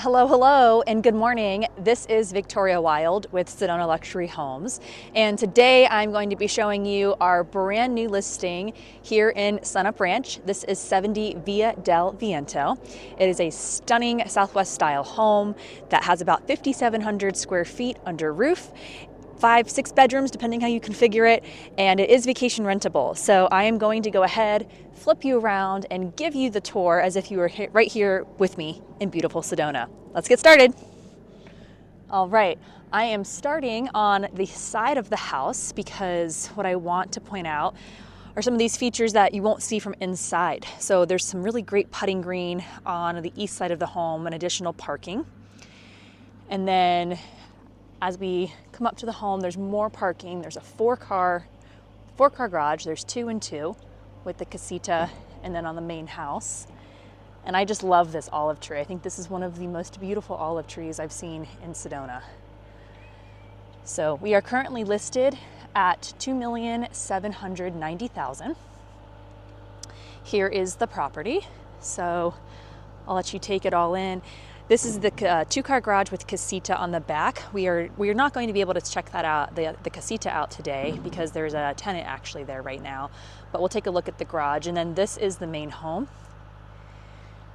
Hello, hello, and good morning. This is Victoria Wylde with Sedona Luxury Homes, and today I'm going to be showing you our brand new listing here in Sunup Ranch. This is 70 Via Del Viento. It is a stunning Southwest style home that has about 5,700 square feet under roof, 5-6 bedrooms depending how you configure it, and it is vacation rentable. So I am going to go ahead, flip you around, and give you the tour as if you were right here with me in beautiful Sedona. Let's get started. All right, I am starting on the side of the house because what I want to point out are some of these features that you won't see from inside. So there's some really great putting green on the east side of the home and additional parking. And then as we come up to the home, there's more parking. There's a four-car garage. There's 2 and 2 with the Casita and then on the main house. And I just love this olive tree. I think this is one of the most beautiful olive trees I've seen in Sedona. So we are currently listed at $2,790,000. Here is the property. So I'll let you take it all in. This is the 2-car garage with Casita on the back. We are not going to be able to check that out, the Casita out today, because there's a tenant actually there right now. But we'll take a look at the garage, and then this is the main home.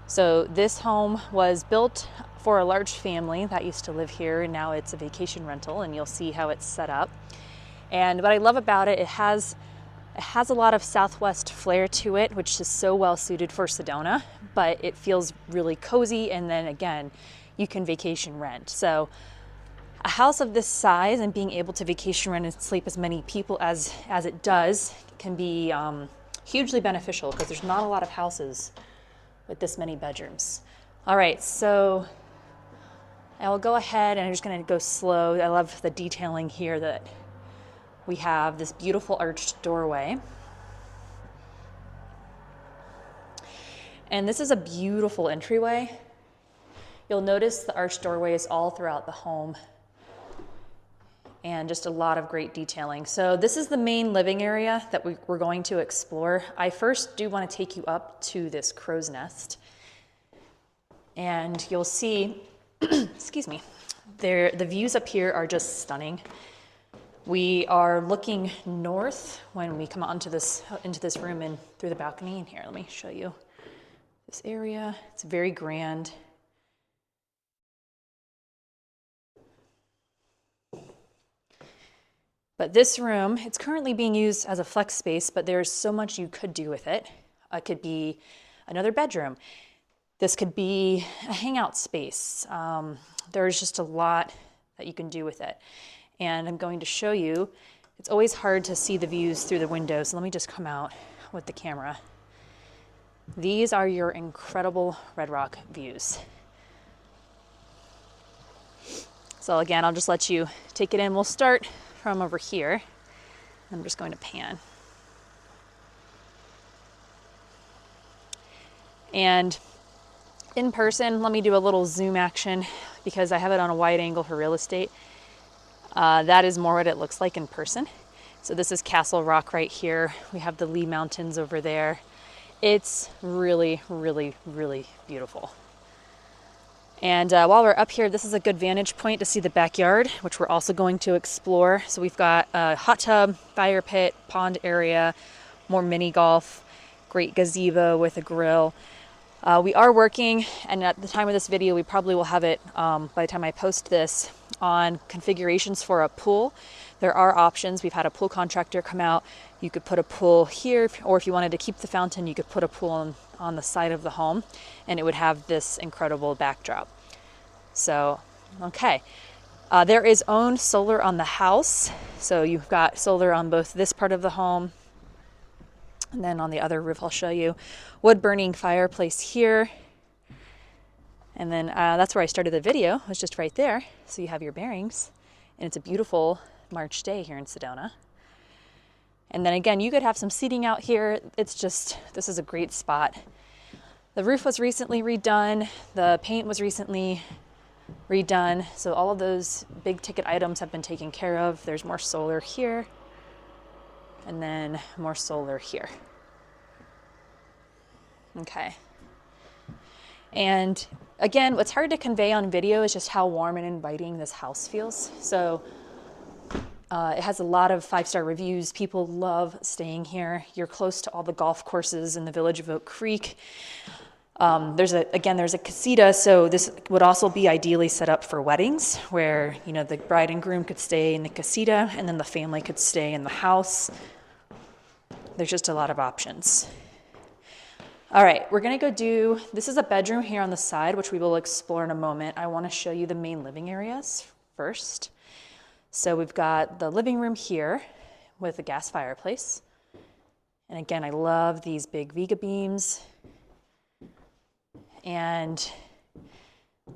So this home was built for a large family that used to live here, and now it's a vacation rental, and you'll see how it's set up. And what I love about it, it has a lot of Southwest flair to it, which is so well suited for Sedona, but it feels really cozy, and then again, you can vacation rent. So a house of this size and being able to vacation rent and sleep as many people as it does can be hugely beneficial, because there's not a lot of houses with this many bedrooms. All right, so I will go ahead and I'm just gonna go slow. I love the detailing here that we have this beautiful arched doorway. And this is a beautiful entryway. You'll notice the arched doorway is all throughout the home and just a lot of great detailing. So this is the main living area that we're going to explore. I first do want to take you up to this crow's nest, and you'll see, excuse me, the views up here are just stunning. We are looking north when we come out into this room and through the balcony. And here, let me show you this area. It's very grand. But this room, it's currently being used as a flex space, but there's so much you could do with it. It could be another bedroom. This could be a hangout space. There's just a lot that you can do with it. And I'm going to show you, it's always hard to see the views through the windows. So let me just come out with the camera. These are your incredible Red Rock views. So again, I'll just let you take it in. We'll start from over here. I'm just going to pan. And in person, let me do a little zoom action because I have it on a wide angle for real estate. That is more what it looks like in person. So this is Castle Rock right here. We have the Lee Mountains over there. It's really, really, really beautiful. And while we're up here, this is a good vantage point to see the backyard, which we're also going to explore. So we've got a hot tub, fire pit, pond area, more mini golf, great gazebo with a grill. We are working, and at the time of this video, we probably will have it, by the time I post this, on configurations for a pool. There are options. We've had a pool contractor come out. You could put a pool here, or if you wanted to keep the fountain, you could put a pool on the side of the home, and it would have this incredible backdrop. So, okay. There is owned solar on the house. So you've got solar on both this part of the home, and then on the other roof, I'll show you. Wood burning fireplace here. And then that's where I started the video, was just right there. So you have your bearings. And it's a beautiful March day here in Sedona. And then again, you could have some seating out here. It's just, this is a great spot. The roof was recently redone. The paint was recently redone. So all of those big ticket items have been taken care of. There's more solar here. And then more solar here. Okay. And again, what's hard to convey on video is just how warm and inviting this house feels. So it has a lot of 5-star reviews. People love staying here. You're close to all the golf courses in the village of Oak Creek. There's a casita, so this would also be ideally set up for weddings where, you know, the bride and groom could stay in the casita and then the family could stay in the house. There's just a lot of options. All right, we're gonna go do, this is a bedroom here on the side, which we will explore in a moment. I wanna show you the main living areas first. So we've got the living room here with a gas fireplace. And again, I love these big Viga beams. And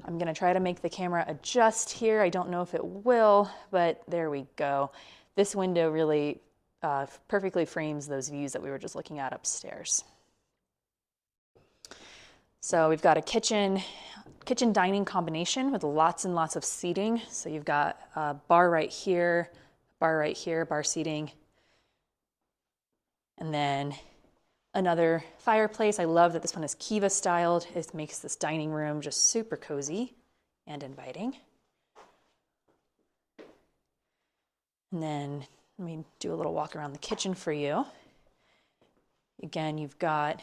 I'm gonna try to make the camera adjust here. I don't know if it will, but there we go. This window really perfectly frames those views that we were just looking at upstairs. So we've got a kitchen dining combination with lots and lots of seating. So you've got a bar right here, bar seating. And then another fireplace. I love that this one is Kiva styled. It makes this dining room just super cozy and inviting. And then let me do a little walk around the kitchen for you. Again, you've got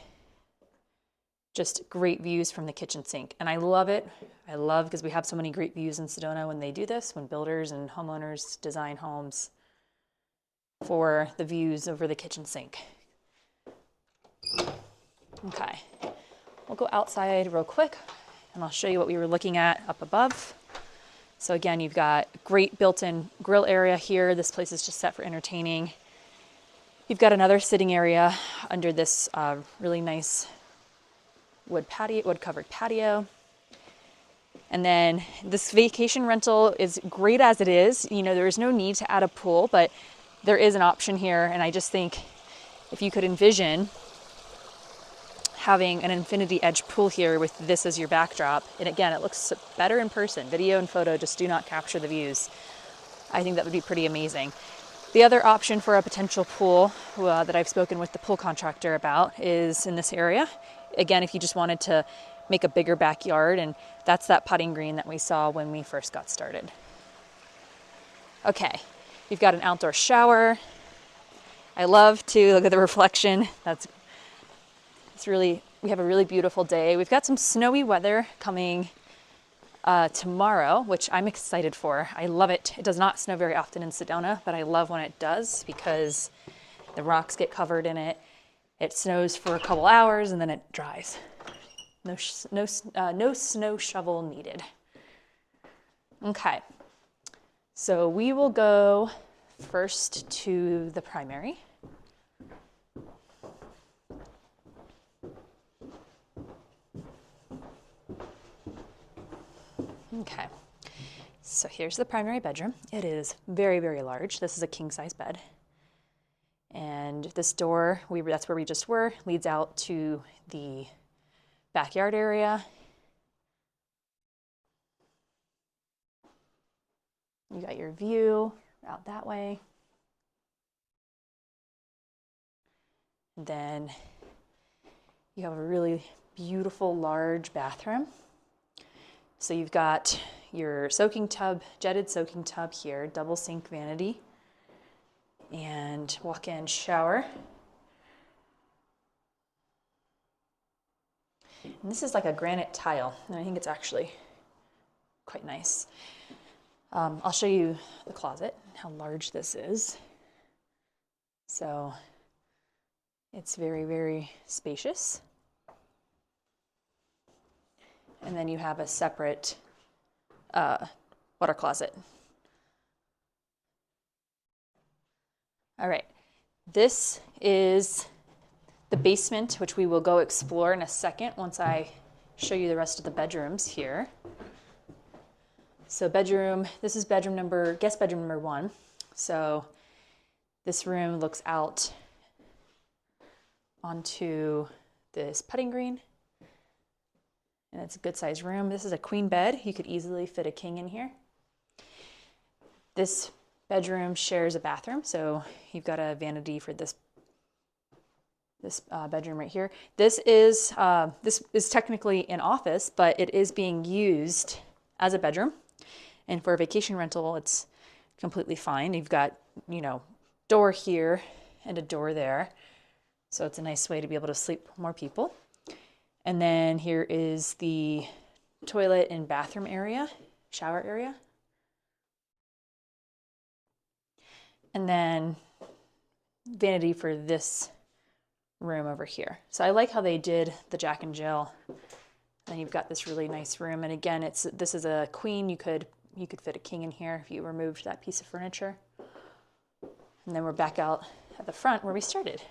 just great views from the kitchen sink. And I love it. I love because we have so many great views in Sedona when they do this, when builders and homeowners design homes for the views over the kitchen sink. Okay, we'll go outside real quick and I'll show you what we were looking at up above. So again, you've got great built-in grill area here. This place is just set for entertaining. You've got another sitting area under this really nice wood-covered patio. And then this vacation rental is great as it is. You know, there is no need to add a pool, but there is an option here. And I just think if you could envision having an infinity edge pool here with this as your backdrop, and again, it looks better in person. Video and photo just do not capture the views. I think that would be pretty amazing. The other option for a potential pool that I've spoken with the pool contractor about is in this area. Again, if you just wanted to make a bigger backyard, and that's that putting green that we saw when we first got started. Okay, you've got an outdoor shower. I love to look at the reflection. We have a really beautiful day. We've got some snowy weather coming tomorrow, which I'm excited for. I love it. It does not snow very often in Sedona, but I love when it does because the rocks get covered in it. It snows for a couple hours and then it dries. No snow shovel needed. Okay, so we will go first to the primary. Okay, so here's the primary bedroom. It is very, very large. This is a king-size bed. And this door, that's where we just were, leads out to the backyard area. You got your view out that way. And then you have a really beautiful large bathroom. So you've got your soaking tub, jetted soaking tub here, double sink vanity, and walk-in shower. And this is like a granite tile, and I think it's actually quite nice. I'll show you the closet, how large this is. So it's very, very spacious. And then you have a separate water closet. All right, this is the basement, which we will go explore in a second once I show you the rest of the bedrooms here. So this is guest bedroom number 1. So this room looks out onto this putting green. And it's a good sized room. This is a queen bed. You could easily fit a king in here. This bedroom shares a bathroom, so you've got a vanity for this this bedroom right here. This is technically an office, but it is being used as a bedroom. And for a vacation rental, it's completely fine. You've got, you know, door here and a door there. So it's a nice way to be able to sleep more people. And then here is the toilet and bathroom area, shower area. And then vanity for this room over here. So I like how they did the Jack and Jill. And you've got this really nice room. And again, this is a queen. You could fit a king in here if you removed that piece of furniture. And then we're back out at the front where we started.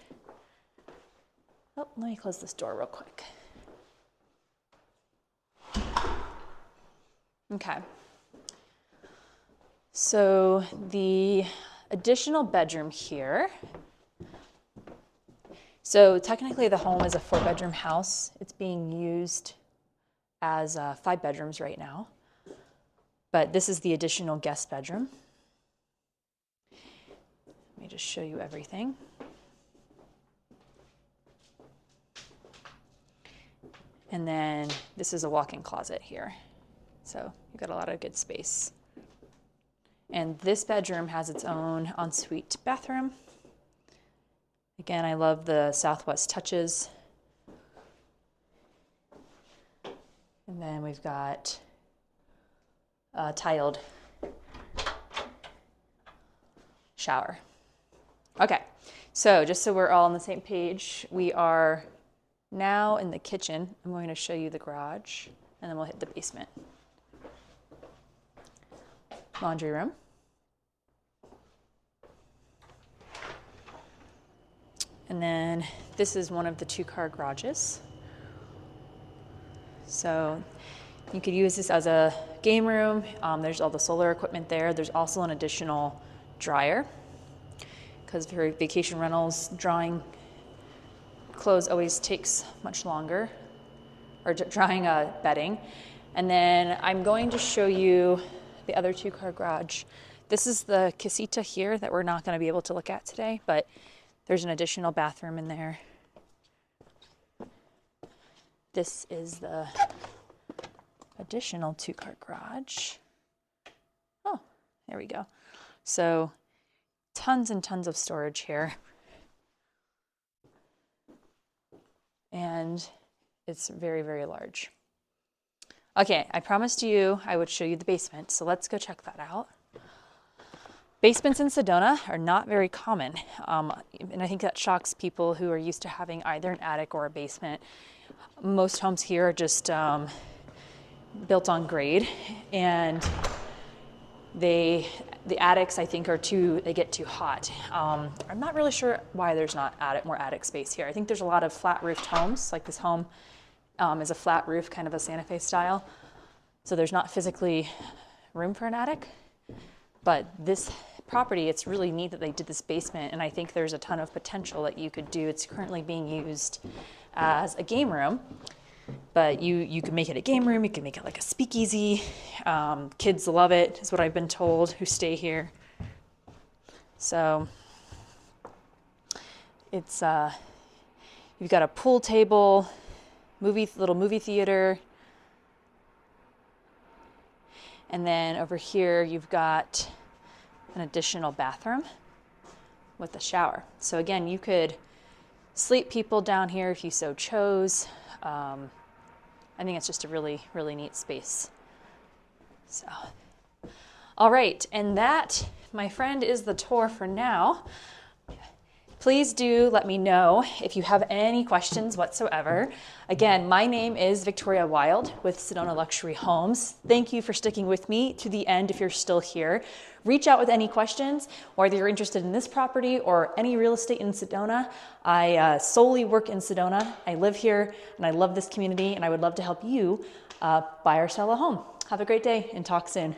Oh, let me close this door real quick. Okay. So the additional bedroom here. So technically the home is a 4-bedroom house. It's being used as 5 bedrooms right now. But this is the additional guest bedroom. Let me just show you everything. And then this is a walk-in closet here. So you've got a lot of good space. And this bedroom has its own ensuite bathroom. Again, I love the Southwest touches. And then we've got a tiled shower. Okay, so just so we're all on the same page, we are now in the kitchen. I'm going to show you the garage, and then we'll hit the basement. Laundry room. And then this is one of the 2-car garages. So you could use this as a game room. There's all the solar equipment there. There's also an additional dryer, because for vacation rentals, drying clothes always takes much longer, or drying bedding. And then I'm going to show you the other 2-car garage. This is the Casita here that we're not going to be able to look at today, but there's an additional bathroom in there. This is the additional 2-car garage. Oh, there we go. So tons and tons of storage here. And it's very, very large. Okay, I promised you I would show you the basement, so let's go check that out. Basements in Sedona are not very common, and I think that shocks people who are used to having either an attic or a basement. Most homes here are just built on grade, and the attics, I think, they get too hot. I'm not really sure why there's not more attic space here. I think there's a lot of flat-roofed homes, like this home is a flat roof, kind of a Santa Fe style, so there's not physically room for an attic. But this property, it's really neat that they did this basement, and I think there's a ton of potential that you could do. It's currently being used as a game room, but you can make it a game room, you can make it like a speakeasy. Kids love it, is what I've been told, who stay here. So it's you've got a pool table, little movie theater, and then over here you've got an additional bathroom with a shower. So again, you could sleep people down here if you so chose. I think it's just a really, really neat space. So, all right, and that, my friend, is the tour for now. Please do let me know if you have any questions whatsoever. Again, my name is Victoria Wylde with Sedona Luxury Homes. Thank you for sticking with me to the end if you're still here. Reach out with any questions, whether you're interested in this property or any real estate in Sedona. I solely work in Sedona. I live here and I love this community, and I would love to help you buy or sell a home. Have a great day and talk soon.